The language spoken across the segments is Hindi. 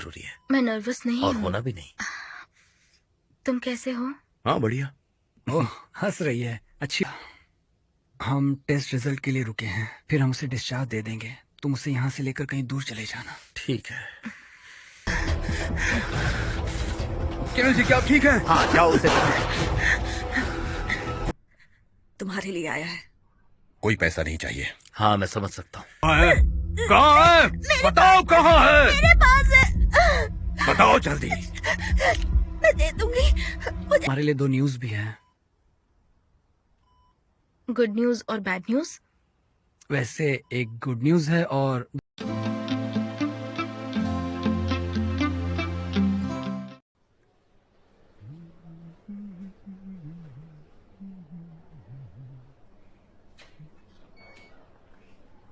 जरूरी है मैं नर्वस नहीं और हूँ। होना भी नहीं। तुम कैसे हो? हाँ बढ़िया। ओह, हंस रही है। अच्छी। हम टेस्ट रिजल्ट के लिए रुके हैं, फिर हम उसे डिस्चार्ज दे देंगे। तुम उसे यहाँ से लेकर कहीं दूर चले जाना। ठीक है। किरण जी, क्या आप ठीक है? हाँ जाओ उसे। तुम्हारे लिए आया है। कोई पैसा नहीं चाहिए। हाँ मैं समझ सकता हूँ। कहाँ है? बताओ कहाँ है? मेरे पास है। बताओ जल्दी। मैं दे दूंगी। हमारे लिए 2 न्यूज भी है। गुड न्यूज और बैड न्यूज? वैसे एक गुड न्यूज है और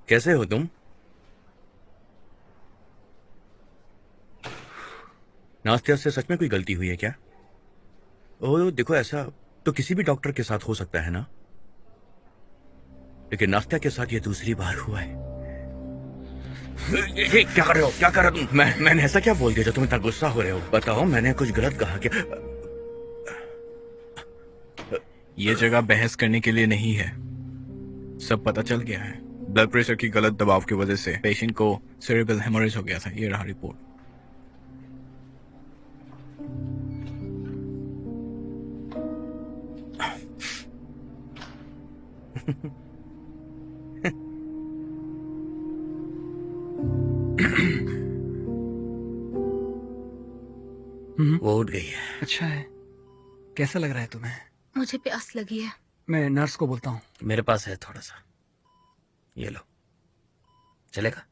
कैसे हो तुम? नास्तिया से सच में कोई गलती हुई है क्या? ओह देखो, ऐसा तो किसी भी डॉक्टर के साथ हो सकता है ना, लेकिन नास्तिया के साथ ये दूसरी बार हुआ है। ये क्या कर रहे हो? क्या कर रहे हो? मैंने ऐसा क्या बोल दिया जो तुम इतना गुस्सा हो रहे हो? बताओ, मैंने कुछ गलत कहा क्या? ये जगह बहस करने के लिए नहीं है। सब पता चल गया है। ब्लड प्रेशर की गलत दबाव की वजह से पेशेंट को सेरेब्रल हेमोरेज हो गया था। ये रहा रिपोर्ट। वो उठ गई है। अच्छा है। कैसा लग रहा है तुम्हें? मुझे प्यास लगी है। मैं नर्स को बोलता हूँ। मेरे पास है थोड़ा सा, ये लो। चलेगा?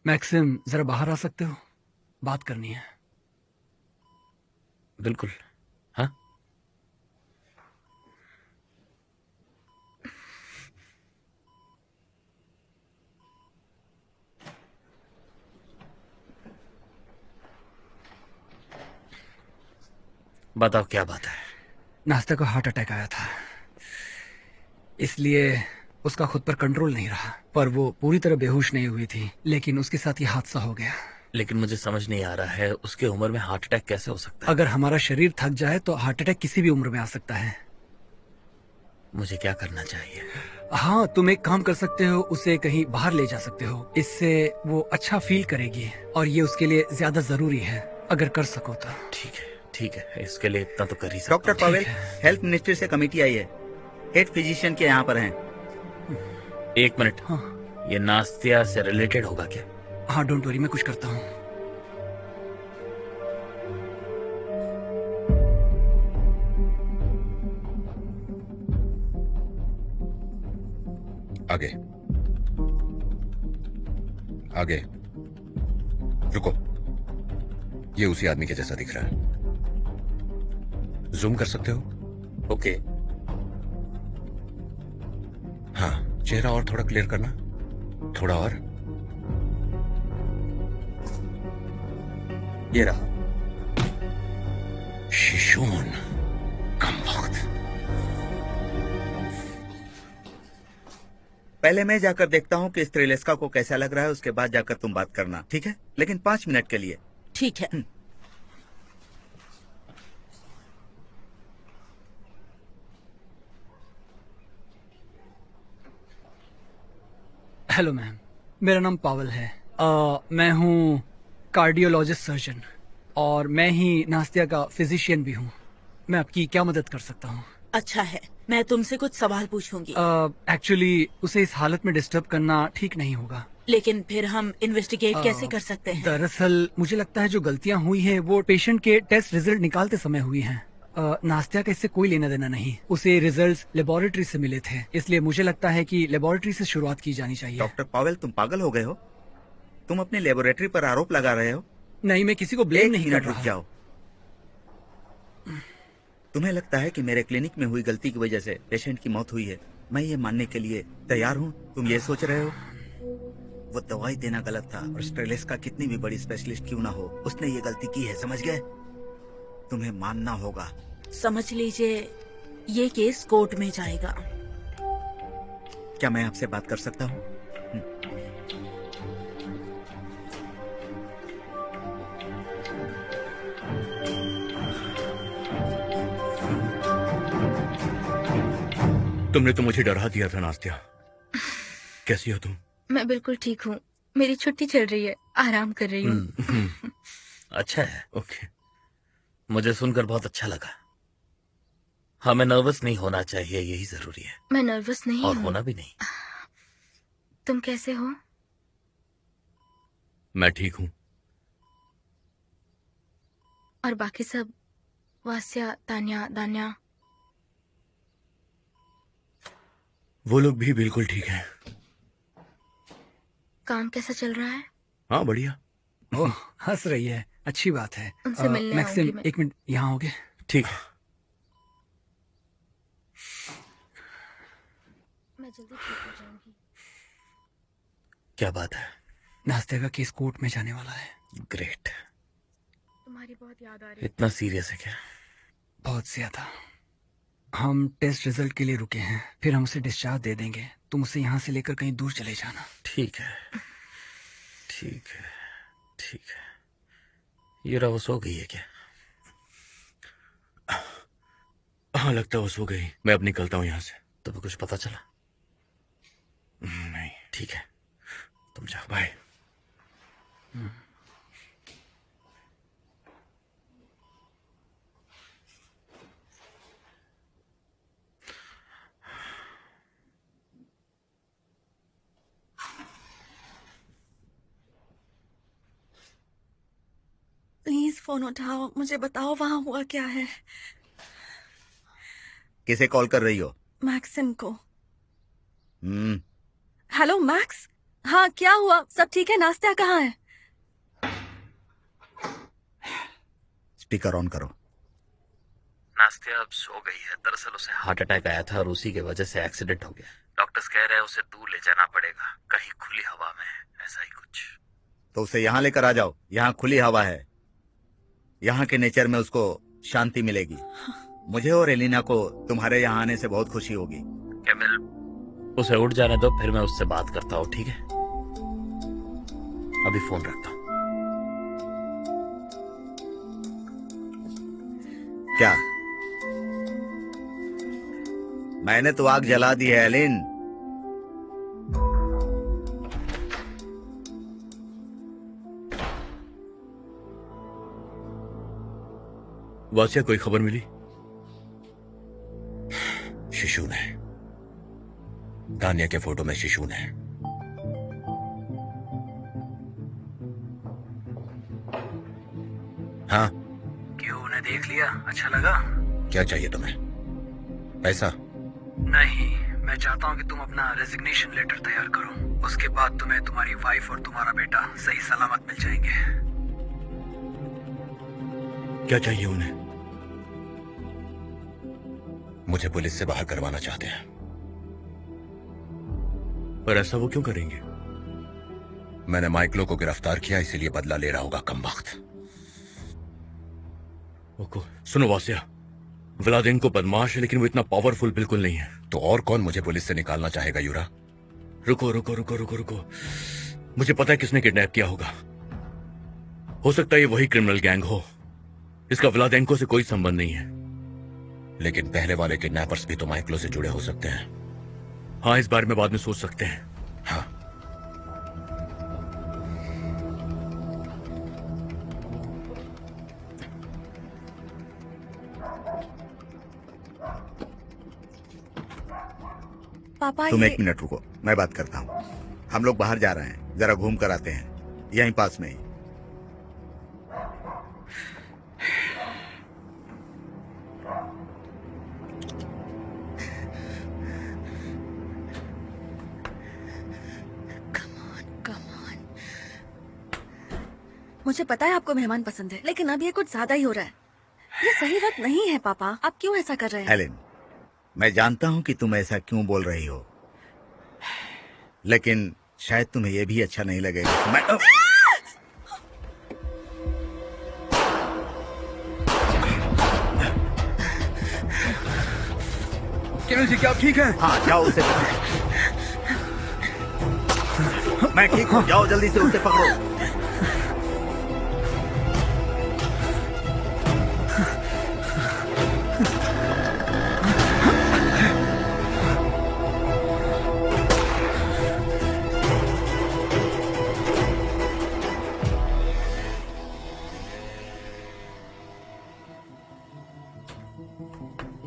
मैक्सिम, जरा बाहर आ सकते हो? बात करनी है। बिल्कुल। हाँ बताओ क्या बात है? नास्ता को हार्ट अटैक आया था, इसलिए उसका खुद पर कंट्रोल नहीं रहा। पर वो पूरी तरह बेहोश नहीं हुई थी, लेकिन उसके साथ ये हादसा हो गया। लेकिन मुझे समझ नहीं आ रहा है, उसके उम्र में हार्ट अटैक कैसे हो सकता है? अगर हमारा शरीर थक जाए तो हार्ट अटैक किसी भी उम्र में आ सकता है। मुझे क्या करना चाहिए? हाँ, तुम एक काम कर सकते हो, उसे कहीं बाहर ले जा सकते हो। इससे वो अच्छा फील करेगी और ये उसके लिए ज्यादा जरूरी है, अगर कर सको तो। ठीक है, इसके लिए इतना तो कर ही सकता हूँ। डॉक्टर पवेल, हेल्थ मिनिस्ट्री से कमेटी आई है। हेड फिजिशियन के यहाँ पर हैं। 1 मिनट। हाँ। ये नास्तिया से रिलेटेड होगा क्या? हाँ, डोंट वरी, मैं कुछ करता हूँ। आगे आगे रुको। ये उसी आदमी के जैसा दिख रहा है। जूम कर सकते हो? ओके। हाँ, चेहरा और थोड़ा क्लियर करना। थोड़ा और। ये रहा। शिशोन, कम वक्त। पहले मैं जाकर देखता हूँ कि स्त्रीलेस्का को कैसा लग रहा है, उसके बाद जाकर तुम बात करना, ठीक है? लेकिन 5 मिनट के लिए। ठीक है। हेलो मैम, मेरा नाम पावल है। मैं हूँ कार्डियोलॉजिस्ट सर्जन और मैं ही नास्तिया का फिजिशियन भी हूँ। मैं आपकी क्या मदद कर सकता हूँ? अच्छा है, मैं तुमसे कुछ सवाल पूछूंगी। एक्चुअली उसे इस हालत में डिस्टर्ब करना ठीक नहीं होगा। लेकिन फिर हम इन्वेस्टिगेट कैसे कर सकते हैं? दरअसल मुझे लगता है जो गलतियाँ हुई हैं वो पेशेंट के टेस्ट रिजल्ट निकालते समय हुई हैं। नास्तिया का इससे कोई लेना देना नहीं। उसे रिजल्ट्स लेबोरेटरी से मिले थे, इसलिए मुझे लगता है कि लेबोरेटरी से शुरुआत की जानी चाहिए। डॉक्टर पवेल, तुम पागल हो गए हो? तुम अपनी लेबोरेटरी पर आरोप लगा रहे हो? नहीं, मैं किसी को ब्लेम नहीं कर मिनट रुक रहा। जाओ। तुम्हें लगता है कि मेरे क्लिनिक में हुई गलती की वजह से पेशेंट की मौत हुई है? मैं ये मानने के लिए तैयार हूँ। तुम ये सोच रहे हो वो दवाई देना गलत था, और स्ट्रेलेस्का कितनी भी बड़ी स्पेशलिस्ट क्यों ना हो, उसने ये गलती की है, समझ गए? तुम्हें मानना होगा। समझ लीजिए, ये केस कोर्ट में जाएगा। क्या मैं आपसे बात कर सकता हूँ? तुमने तो मुझे डरा दिया था नास्तिया। कैसी हो तुम? मैं बिल्कुल ठीक हूँ। मेरी छुट्टी चल रही है, आराम कर रही हूँ। अच्छा है, ओके। मुझे सुनकर बहुत अच्छा लगा। हमें नर्वस नहीं होना चाहिए, यही जरूरी है। मैं नर्वस नहीं और हूँ। होना भी नहीं। तुम कैसे हो? मैं ठीक हूँ। और बाकी सब, वास्या, तान्या, दान्या? वो लोग भी बिल्कुल ठीक हैं। काम कैसा चल रहा है? हाँ बढ़िया। ओह, हंस रही है, अच्छी बात है। उनसे मिलने मैक्सिम, आऊंगी मैं। एक मिनट यहाँ होगे? ठीक है। मैं जल्दी ठीक हो जाऊंगी। क्या बात है? नास्तिया का केस कोर्ट में जाने वाला है। ग्रेट। तुम्हारी बहुत याद आ रही है। इतना सीरियस है क्या? बहुत ज्यादा। हम टेस्ट रिजल्ट के लिए रुके हैं, फिर हम उसे डिस्चार्ज दे देंगे। तुम उसे यहाँ से लेकर कहीं दूर चले जाना। ठीक है, ठीक है, ठीक है। यूरा वो सो गई है क्या? हाँ लगता है वो सो गई। मैं अब निकलता हूँ यहाँ से। तुम्हें कुछ पता चला? नहीं। ठीक है, तुम जाओ। बाय। प्लीज फोन उठाओ, मुझे बताओ वहां हुआ क्या है। किसे कॉल कर रही हो? मैक्सिम को। हम्म। Hello Max. हाँ, क्या हुआ? सब ठीक है? नास्तिया कहाँ है? स्पीकर ऑन करो। नास्तिया अब सो गई है। दरअसल उसे हार्ट अटैक आया था और उसी की वजह से एक्सीडेंट हो गया। डॉक्टर्स कह रहे हैं उसे दूर ले जाना पड़ेगा, कहीं खुली हवा में, ऐसा ही कुछ। तो उसे यहाँ लेकर आ जाओ। यहाँ खुली हवा है। यहाँ के नेचर में उसको शांति मिलेगी। मुझे और एलिना को तुम्हारे यहाँ आने से बहुत खुशी होगी। कैमिल, उसे उठ जाने दो, फिर मैं उससे बात करता हूँ, ठीक है? अभी फोन रखता हूँ। क्या? मैंने तो आग जला दी है एलिन। वासिया, कोई खबर मिली? शिशु ने, तान्या के फोटो में शिशु ने। हाँ, क्यों, उन्हें देख लिया? अच्छा लगा? क्या चाहिए तुम्हें? पैसा? नहीं, मैं चाहता हूँ कि तुम अपना रेजिग्नेशन लेटर तैयार करो। उसके बाद तुम्हें तुम्हारी वाइफ और तुम्हारा बेटा सही सलामत मिल जाएंगे। क्या चाहिए उन्हें? मुझे पुलिस से बाहर करवाना चाहते हैं। पर ऐसा वो क्यों करेंगे? मैंने माइकलो को गिरफ्तार किया, इसीलिए बदला ले रहा होगा कमबख्त। सुनो वासिया, व्लादिंको बदमाश है, लेकिन वो इतना पावरफुल बिल्कुल नहीं है। तो और कौन मुझे पुलिस से निकालना चाहेगा यूरा? रुको रुको रुको रुको रुको, मुझे पता है किसने किडनैप किया होगा। हो सकता है ये वही क्रिमिनल गैंग हो। इसका व्लादेंको से कोई संबंध नहीं है। लेकिन पहले वाले किडनैपर्स भी तो माइकलो से जुड़े हो सकते हैं। हाँ, इस बारे में बाद में सोच सकते हैं। हाँ, पापा, तुम ये एक मिनट रुको, मैं बात करता हूँ। हम लोग बाहर जा रहे हैं, जरा घूम कर आते हैं, यहीं पास में ही। मुझे पता है आपको मेहमान पसंद है, लेकिन अब ये कुछ ज्यादा ही हो रहा है। ये सही वक्त नहीं है पापा, आप क्यों ऐसा कर रहे हैं? एलिन, मैं जानता हूँ कि तुम ऐसा क्यों बोल रही हो, लेकिन शायद तुम्हें यह भी अच्छा नहीं लगेगा। मैं किरण जी, क्या आप ठीक हैं? हाँ, जाओ उसे पकड़ो। मैं ठीक हूँ, जाओ जल्दी से उसे पकड़ो।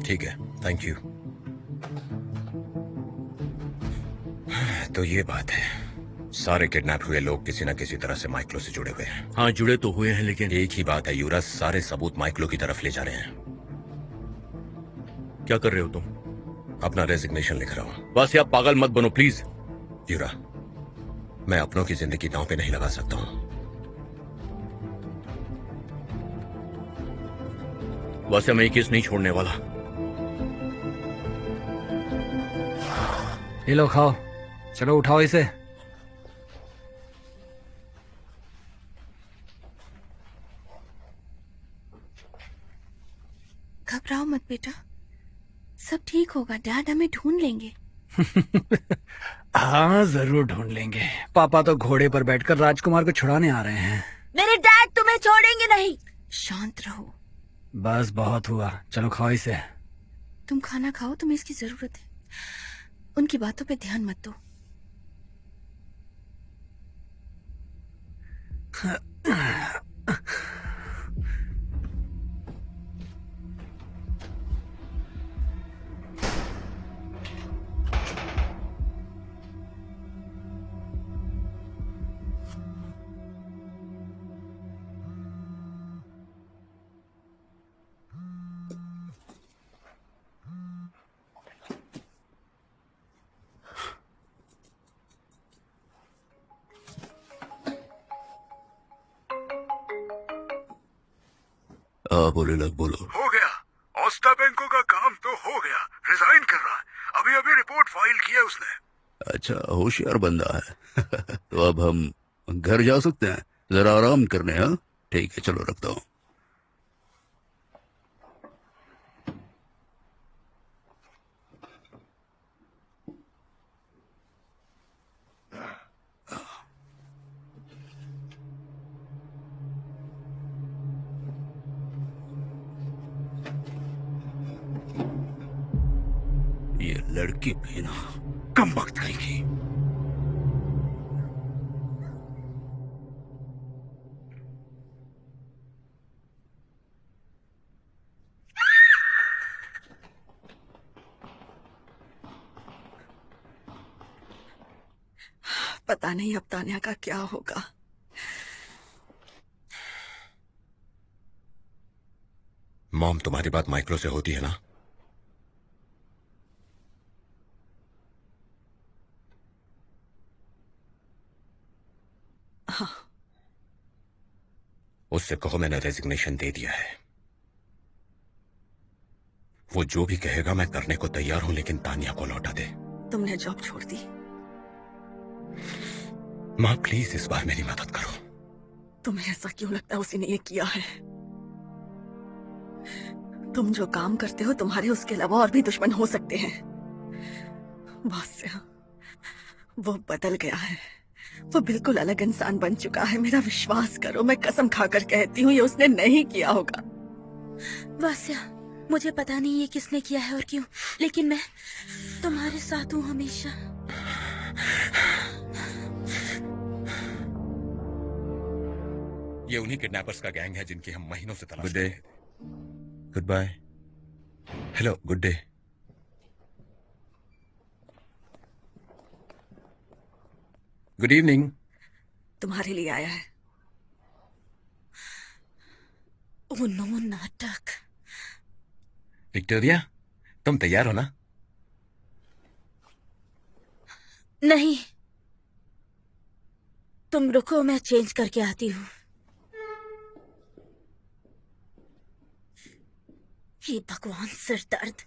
ठीक है, थैंक यू। तो ये बात है, सारे किडनैप हुए लोग किसी न किसी तरह से माइक्लो से जुड़े हुए हैं। हाँ, जुड़े तो हुए हैं, लेकिन एक ही बात है यूरा, सारे सबूत माइक्लो की तरफ ले जा रहे हैं। क्या कर रहे हो तुम? अपना रेजिग्नेशन लिख रहा हूं। बस आप पागल मत बनो प्लीज। यूरा, मैं अपनों की जिंदगी दांव पे नहीं लगा सकता हूं। वैसे मैं ये केस नहीं छोड़ने वाला। ये लो खाओ, चलो उठाओ इसे। घबराओ मत बेटा, सब ठीक होगा। डैड हमें ढूंढ लेंगे। हाँ जरूर ढूंढ लेंगे। पापा तो घोड़े पर बैठकर राजकुमार को छुड़ाने आ रहे हैं। मेरे डैड तुम्हें छोड़ेंगे नहीं। शांत रहो। बस बहुत हुआ, चलो खाओ इसे। तुम खाना खाओ, तुम्हें इसकी जरूरत है। उनकी बातों पे ध्यान मत दो। बोले लग बोलो। हो गया, ओस्टापेंको का काम तो हो गया। रिजाइन कर रहा है, अभी अभी रिपोर्ट फाइल की है उसने। अच्छा, होशियार बंदा है। तो अब हम घर जा सकते हैं, जरा आराम करने। हाँ ठीक है, चलो रखता हूँ। ये लड़की भी ना कम वक्त करेगी। पता नहीं अब तान्या का क्या होगा। मॉम, तुम्हारी बात माइक्रो से होती है ना? हाँ। उससे कहो मैंने रेजिग्नेशन दे दिया है। वो जो भी कहेगा मैं करने को तैयार हूं, लेकिन तानिया को लौटा दे। तुमने जॉब छोड़ दी। माँ प्लीज इस बार मेरी मदद करो। तुम्हें ऐसा क्यों लगता है उसी ने ये किया है? तुम जो काम करते हो, तुम्हारे उसके अलावा और भी दुश्मन हो सकते हैं। वास्या, वो बदल गया है। वो बिल्कुल अलग इंसान बन चुका है। मेरा विश्वास करो, मैं कसम खाकर कहती हूँ ये उसने नहीं किया होगा। वास्या, मुझे पता नहीं ये किसने किया है और क्यों, लेकिन मैं तुम्हारे साथ हूँ हमेशा। ये उन्हीं किडनैपर्स का गैंग है जिनकी हम महीनों से तलाश गुड कर डे। रहे थे। Good bye. Hello, good day. Good evening. तुम्हारे लिए आया है। ओ नो, नाटक। विक्टोरिया, तुम तैयार हो ना? नहीं, तुम रुको, मैं चेंज करके आती हूँ। ये भगवान, सिर दर्द।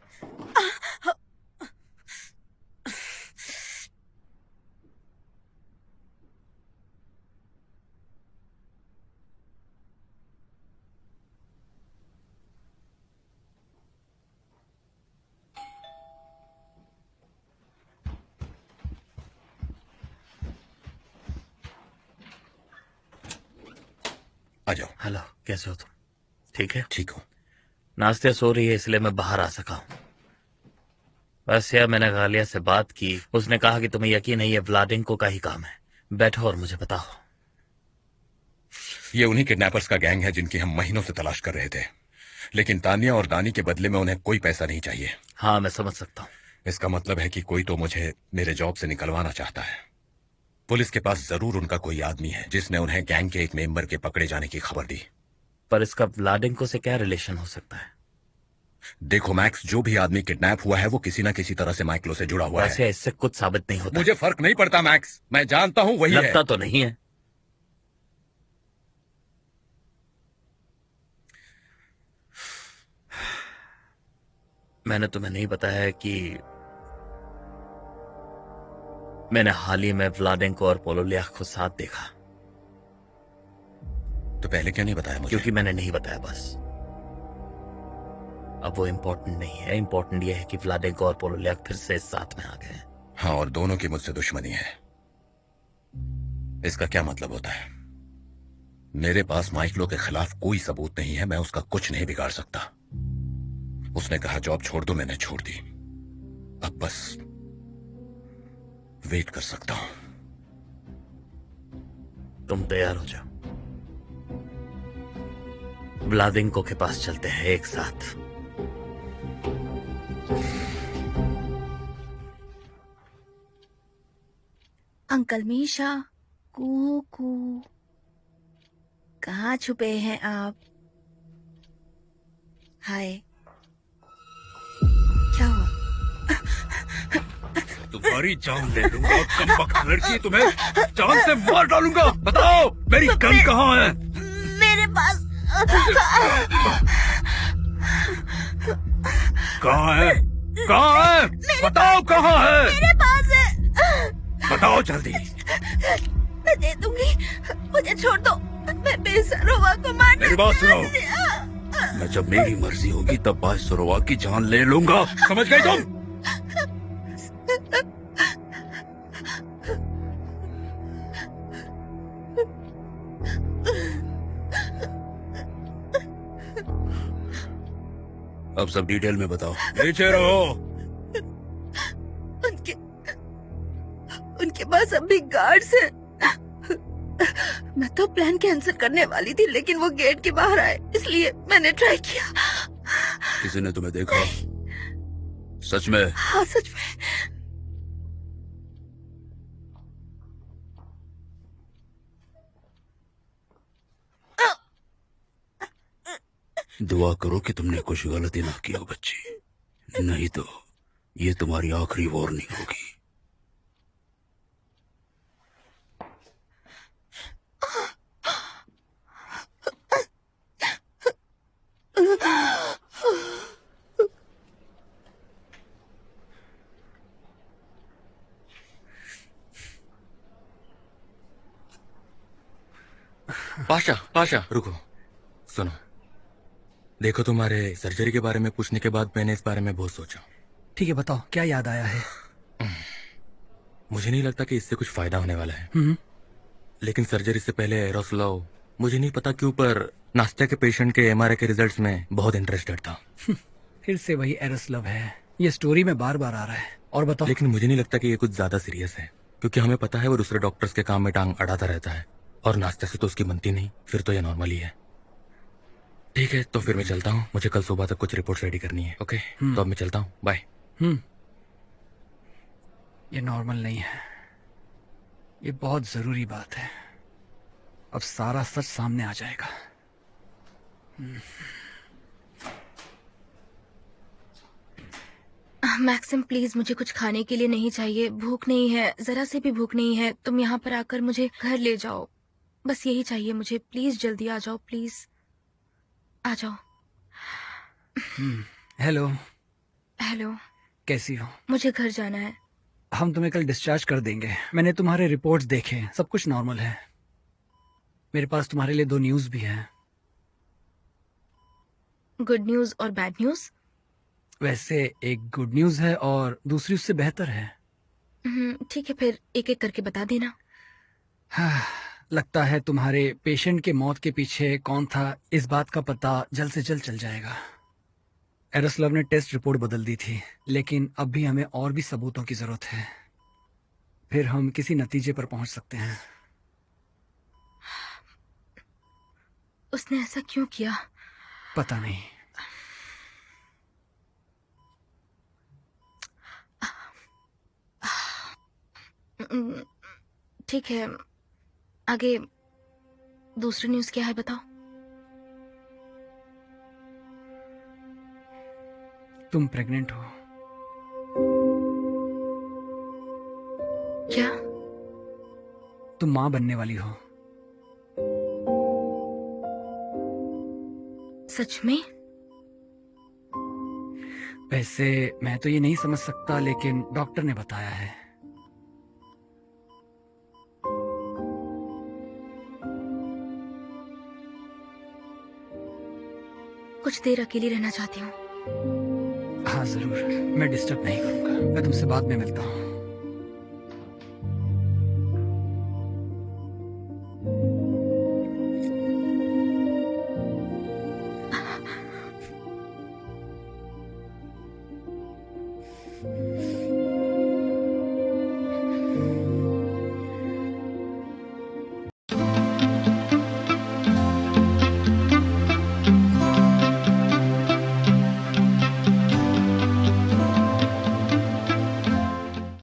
आ जाओ। हेलो, कैसे हो तुम? ठीक है? ठीक हूँ। नास्ते सो रही है इसलिए मैं बाहर आ सका हूँ। बस यार, मैंने गालिया से बात की, उसने कहा कि तुम्हें यकीन है ये व्लादिंको का ही काम है। बैठो और मुझे बताओ। ये उन्हीं किडनैपर्स का गैंग है जिनकी हम महीनों से तलाश कर रहे थे। लेकिन तानिया और दानी के बदले में उन्हें कोई पैसा नहीं चाहिए। हाँ, मैं समझ सकता हूँ। इसका मतलब है कि कोई तो मुझे मेरे जॉब से निकलवाना चाहता है। पुलिस के पास जरूर उनका कोई आदमी है जिसने उन्हें गैंग के एक मेंबर के पकड़े जाने की खबर दी। पर इसका व्लादेंको से क्या रिलेशन हो सकता है? देखो मैक्स, जो भी आदमी किडनैप हुआ है वो किसी ना किसी तरह से माइक्लो से जुड़ा हुआ है। वैसे इससे कुछ साबित नहीं होता। मुझे फर्क नहीं पड़ता मैक्स, मैं जानता हूं वही है। लगता तो नहीं है। मैंने तुम्हें नहीं बताया कि मैंने हाल ही में व्लादेंको और पोलोलियाख को साथ देखा। तो पहले क्यों नहीं बताया मुझे? क्योंकि मैंने नहीं बताया बस। अब वो इम्पोर्टेंट नहीं है, इम्पोर्टेंट ये है कि व्लादेंको और पोलोलियाख फिर से साथ में आ गए। हाँ, और दोनों की मुझसे दुश्मनी है। इसका क्या मतलब होता है? मेरे पास माइक्लो के खिलाफ कोई सबूत नहीं है, मैं उसका कुछ नहीं बिगाड़ सकता। उसने कहा जॉब छोड़ दो, मैंने छोड़ दी। अब बस वेट कर सकता हूं। तुम तैयार हो जाओ, व्लादेंको के पास चलते हैं एक साथ। अंकल मीशा, कूकू, कहाँ छुपे हैं आप? हाय, क्या हुआ? तुम्हारी जान ले लूंगा कमबख्त लड़की, तुम्हें जान से मार डालूंगा। बताओ मेरी गन कहाँ है? मेरे पास कहाँ है? कहाँ है? बताओ कहाँ है? मेरे पास है। बताओ जल्दी। मैं दे दूंगी, मुझे छोड़ दो। मैं बेसरोवा को मारना मेरी बात सुनो। चाहती हूँ। मैं जब मेरी मर्जी होगी तब बासुरवा की जान ले लूंगा। समझ गए तुम? अब सब डिटेल में बताओ। नीचे रहो। उनके पास अभी गार्ड्स हैं। मैं तो प्लान कैंसिल करने वाली थी, लेकिन वो गेट के बाहर आए, इसलिए मैंने ट्राई किया। किसी ने तुम्हें देखा? सच में? हाँ, सच में। दुआ करो कि तुमने कुछ गलती ना की हो बच्ची, नहीं तो ये तुम्हारी आखिरी वार्निंग होगी। पाशा, पाशा रुको, सुनो। देखो, तुम्हारे सर्जरी के बारे में पूछने के बाद मैंने इस बारे में बहुत सोचा। ठीक है, बताओ क्या याद आया है? मुझे नहीं लगता कि इससे कुछ फायदा होने वाला है। लेकिन सर्जरी से पहले एरोस्लाव, मुझे नहीं पता क्यों, पर नास्ता के पेशेंट के एमआरआई के रिजल्ट्स में बहुत इंटरेस्टेड था। फिर से वही एरोस्लाव है, ये स्टोरी में बार बार आ रहा है। और बताओ। लेकिन मुझे नहीं लगता कि ये कुछ ज्यादा सीरियस है, क्योंकि हमें पता है वो दूसरे डॉक्टर्स के काम में टांग अड़ाता रहता है, और नाश्ते से तो उसकी बनती नहीं। फिर तो ये नॉर्मल ही है। ठीक है, तो फिर मैं चलता हूँ, मुझे कल सुबह तक कुछ रिपोर्ट्स रेडी करनी है। ओके, तो अब मैं चलता हूँ, बाय। ये नॉर्मल नहीं है, ये बहुत जरूरी बात है। अब सारा सच सामने आ जाएगा। मैक्सिम प्लीज, मुझे कुछ खाने के लिए नहीं चाहिए, भूख नहीं है, जरा से भी भूख नहीं है। तुम यहाँ पर आकर मुझे घर ले जाओ, बस यही चाहिए मुझे। प्लीज जल्दी आ जाओ, प्लीज आ जाओ। हेलो। हेलो, कैसी हो? मुझे घर जाना है। हम तुम्हें कल डिस्चार्ज कर देंगे। मैंने तुम्हारे रिपोर्ट्स देखे, सब कुछ नॉर्मल है। मेरे पास तुम्हारे लिए 2 न्यूज भी है। गुड न्यूज और बैड न्यूज? वैसे एक गुड न्यूज है और दूसरी उससे बेहतर है। ठीक है, फिर एक एक करके बता देना। हाँ, लगता है तुम्हारे पेशेंट के मौत के पीछे कौन था, इस बात का पता जल्द से जल्द चल जाएगा। एरोस्लाव ने टेस्ट रिपोर्ट बदल दी थी, लेकिन अब भी हमें और भी सबूतों की जरूरत है, फिर हम किसी नतीजे पर पहुंच सकते हैं। उसने ऐसा क्यों किया? पता नहीं, ठीक है, आगे दूसरी न्यूज़ क्या है बताओ। तुम प्रेग्नेंट हो। क्या? तुम माँ बनने वाली हो। सच में? वैसे मैं तो ये नहीं समझ सकता, लेकिन डॉक्टर ने बताया है। कुछ देर अकेली रहना चाहती हूँ। हाँ जरूर, मैं डिस्टर्ब नहीं करूंगा। मैं तुमसे बाद में मिलता हूँ।